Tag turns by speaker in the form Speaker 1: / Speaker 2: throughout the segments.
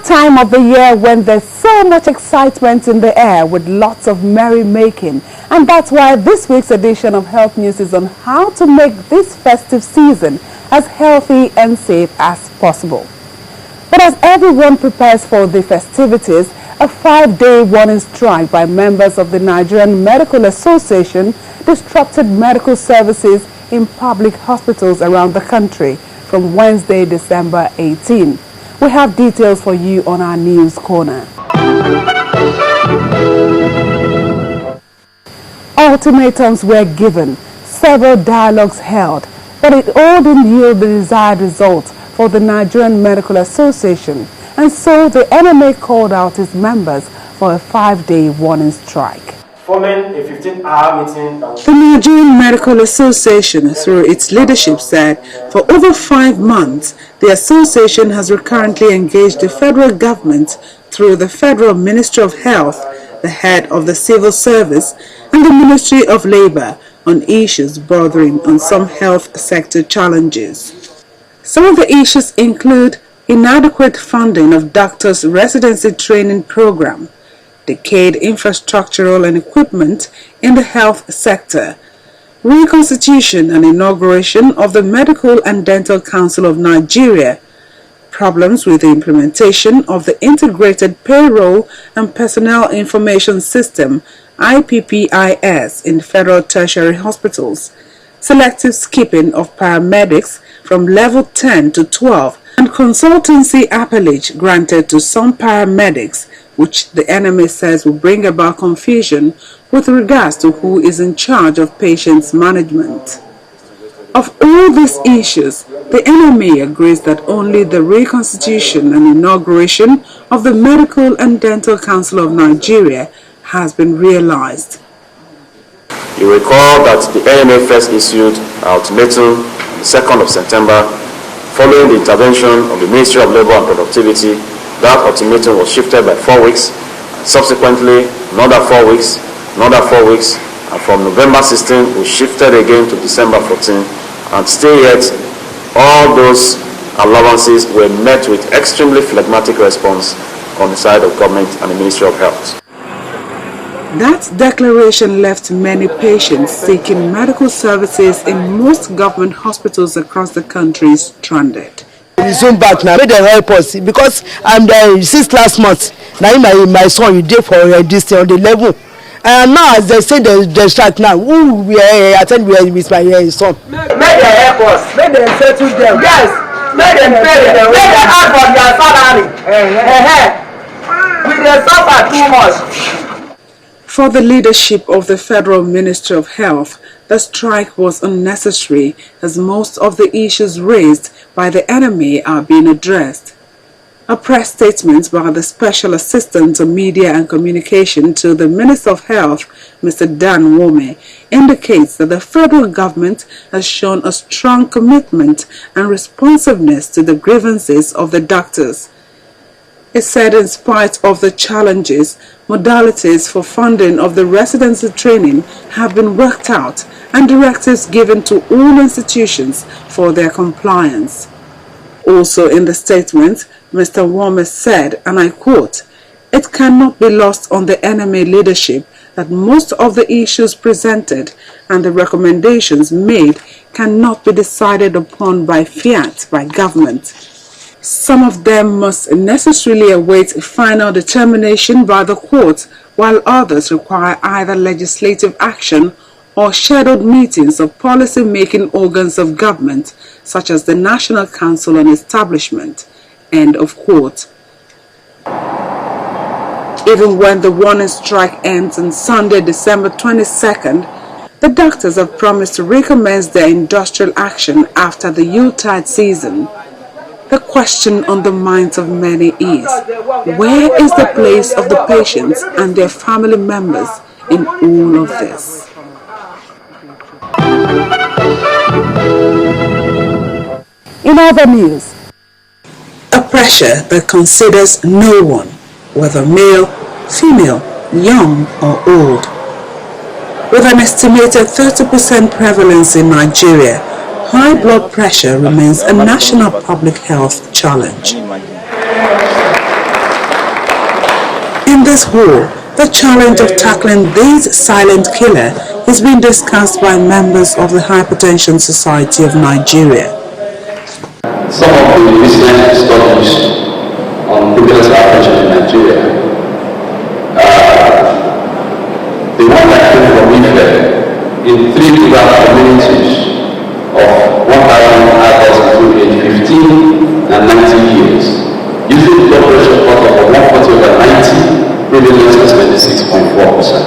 Speaker 1: that time of the year when there's so much excitement in the air with lots of merrymaking. And that's why this week's edition of Health News is on how to make this festive season as healthy and safe as possible. But as everyone prepares for the festivities, a 5-day warning strike by members of the Nigerian Medical Association disrupted medical services in public hospitals around the country from Wednesday, December 18. We have details for you on our news corner. Ultimatums were given, several dialogues held, but it all didn't yield the desired result for the Nigerian Medical Association, and so the NMA called out its members for a 5-day warning strike.
Speaker 2: Following a 15-hour meeting,
Speaker 1: the Nigerian Medical Association, through its leadership, said for over 5 months, the association has recurrently engaged the federal government through the Federal Ministry of Health, the head of the civil service, and the Ministry of Labor on issues bordering on some health sector challenges. Some of the issues include inadequate funding of doctors' residency training program, decayed infrastructural and equipment in the health sector, reconstitution and inauguration of the Medical and Dental Council of Nigeria, problems with the implementation of the Integrated Payroll and Personnel Information System IPPIS in federal tertiary hospitals, selective skipping of paramedics from level 10 to 12, and consultancy appellage granted to some paramedics, which the NMA says will bring about confusion with regards to who is in charge of patients' management. Of all these issues, the NMA agrees that only the reconstitution and inauguration of the Medical and Dental Council of Nigeria has been realized.
Speaker 2: you recall that the NMA first issued an ultimatum on the 2nd of September following the intervention of the Ministry of Labor and Productivity. That ultimatum was shifted by 4 weeks, and subsequently another 4 weeks, and from November 16 we shifted again to December 14, and still yet all those allowances were met with extremely phlegmatic response on the side of government and the Ministry of Health.
Speaker 1: That declaration left many patients seeking medical services in most government hospitals across the country stranded.
Speaker 3: Resume back now, make them help us because I'm there since last month. Now my son you did for this on the level, and now as they say they strike now. Who we attend with my son?
Speaker 4: Make them help us. Make them settle them. Yes. Make them pay them. Make them ask for their salary. We dey suffer too much.
Speaker 1: For the leadership of the Federal Ministry of Health, the strike was unnecessary as most of the issues raised by the NMA are being addressed. A press statement by the Special Assistant on Media and Communication to the Minister of Health, Mr. Dan Wome, indicates that the federal government has shown a strong commitment and responsiveness to the grievances of the doctors. It said in spite of the challenges, modalities for funding of the residency training have been worked out and directives given to all institutions for their compliance. Also in the statement, Mr. Wome said, and I quote, "It cannot be lost on the NMA leadership that most of the issues presented and the recommendations made cannot be decided upon by fiat by government. Some of them must necessarily await final determination by the court, while others require either legislative action or scheduled meetings of policy-making organs of government, such as the National Council on Establishment." End of quote. Even when the warning strike ends on Sunday, December 22nd, the doctors have promised to recommence their industrial action after the Yuletide season. The question on the minds of many is, where is the place of the patients and their family members in all of this? In other news, a pressure that considers no one, whether male, female, young or old. With an estimated 30% prevalence in Nigeria, high blood pressure remains a national public health challenge. In this war, the challenge of tackling this silent killer is being discussed by members of the Hypertension Society of Nigeria.
Speaker 5: Some of the recent studies on prevalence of hypertension in Nigeria, the one that came from IFE in 3 rural communities of 1,000 adults between age 15 and 90 years, using blood pressure cut of 140/90, prevalence was 26.4%,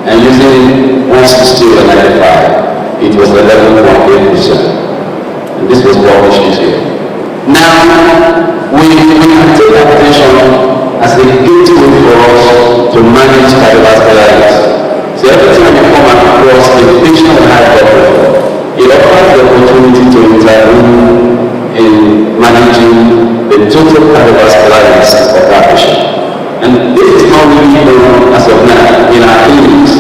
Speaker 5: and using 160/95, it was 11.8%. And this was published this year. Now, we can take hypertension as a gateway for us to manage cardiovascular disease. So every time you come across a patient with high blood pressure, it offers the opportunity to intervene in managing the total cardiovascular risk of that patient. And this is not really known as of now in our clinics.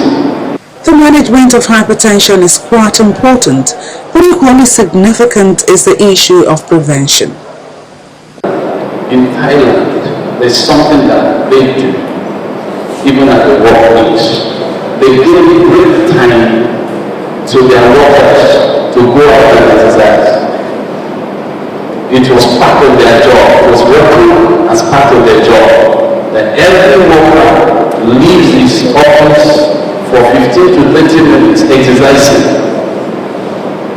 Speaker 1: The management of hypertension is quite important, but equally significant is the issue of prevention.
Speaker 5: In Thailand, there's something that they do, even at the workplace. They give great time to their workers to go out and exercise. It was part of their job, it was working as part of their job, that every worker leaves his office for 15 to 20 minutes exercising.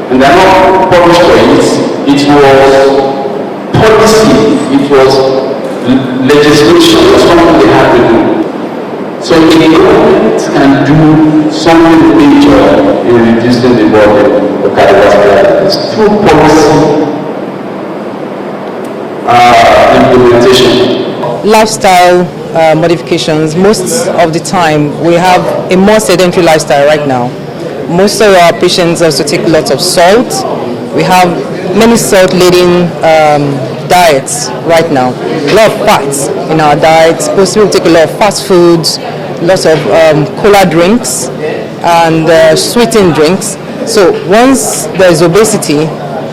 Speaker 5: And they're not punished for it. It was policy, it was legislation, it was something they had to do. So the government can do something major in reducing the burden of cardiovascular disease through policy implementation.
Speaker 6: Lifestyle modifications. Most of the time we have a more sedentary lifestyle right now. Most of our patients also take lots of salt. We have many salt-laden diets right now. A lot of fats in our diets. Most people take a lot of fast foods, lots of cola drinks and sweetened drinks. So once there is obesity,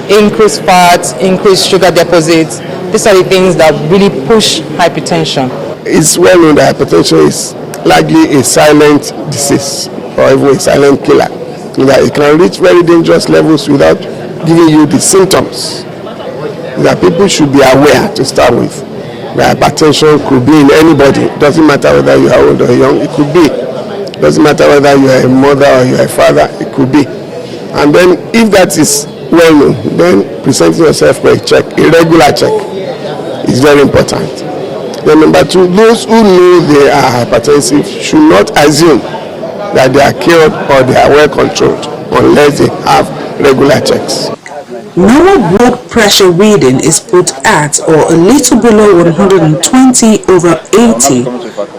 Speaker 6: increased fat, increased sugar deposits, these are the things that really push hypertension.
Speaker 7: It's well known that hypertension is largely a silent disease or even a silent killer. That it can reach very dangerous levels without giving you the symptoms. That people should be aware to start with. That hypertension could be in anybody. It doesn't matter whether you are old or young, it could be. It doesn't matter whether you are a mother or you are a father, it could be. And then if that is well known, then presenting yourself for a check, a regular check, is very important. Then number two, those who know they are hypertensive should not assume that they are cured or they are well controlled unless they have regular checks.
Speaker 1: Normal blood pressure reading is put at or a little below 120/80,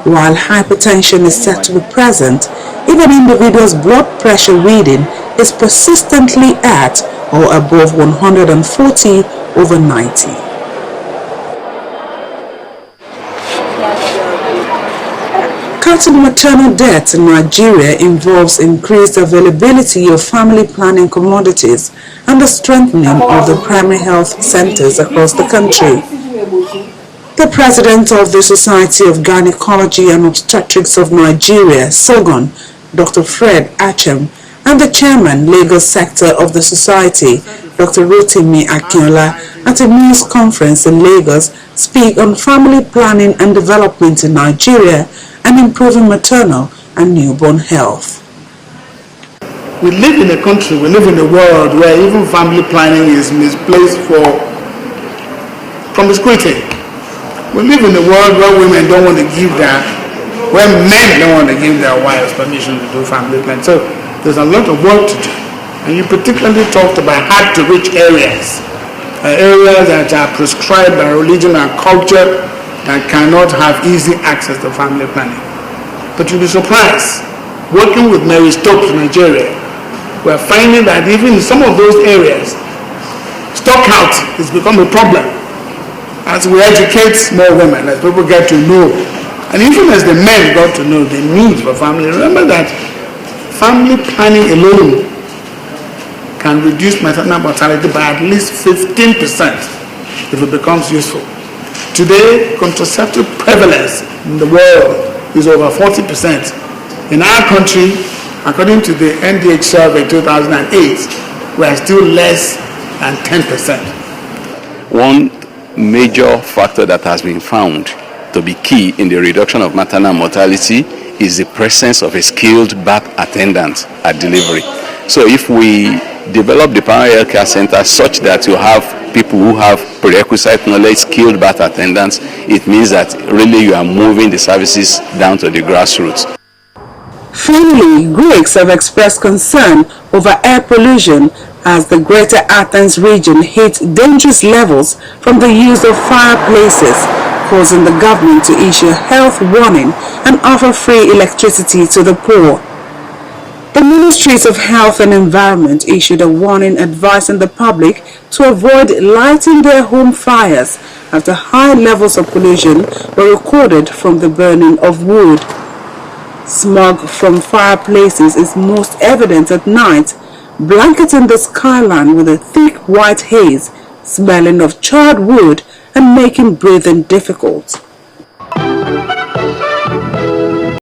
Speaker 1: while hypertension is said to be present if an individual's blood pressure reading is persistently at or above 140/90. Cutting maternal deaths in Nigeria involves increased availability of family planning commodities and the strengthening of the primary health centers across the country. The president of the Society of Gynecology and Obstetrics of Nigeria, SOGON, Dr. Fred Achem, and the chairman, Lagos sector of the society, Dr. Rotimi Akinola, at a news conference in Lagos, speak on family planning and development in Nigeria and improving maternal and newborn health.
Speaker 8: We live in a country, we live in a world where even family planning is misplaced for promiscuity. We live in a world where women don't want to give where men don't want to give their wives permission to do family planning. So there's a lot of work to do. And you particularly talked about hard to reach areas, areas that are prescribed by religion and culture that cannot have easy access to family planning. But you'll be surprised, working with Mary Stopes in Nigeria, we're finding that even in some of those areas, stock out has become a problem. As we educate more women, as people get to know, and even as the men got to know the need for family, remember that family planning alone can reduce maternal mortality by at least 15% if it becomes useful. Today, contraceptive prevalence in the world is over 40%. In our country, according to the NDH survey 2008, we are still less than 10%.
Speaker 5: One major factor that has been found to be key in the reduction of maternal mortality is the presence of a skilled birth attendant at delivery. So if we develop the primary health care center such that you have people who have prerequisite knowledge, skilled birth attendants, it means that really you are moving the services down to the grassroots.
Speaker 1: Finally, Greeks have expressed concern over air pollution as the Greater Athens region hits dangerous levels from the use of fireplaces, causing the government to issue a health warning and offer free electricity to the poor. The Ministries of Health and Environment issued a warning advising the public to avoid lighting their home fires after high levels of pollution were recorded from the burning of wood. Smog from fireplaces is most evident at night, blanketing the skyline with a thick white haze, smelling of charred wood and making breathing difficult.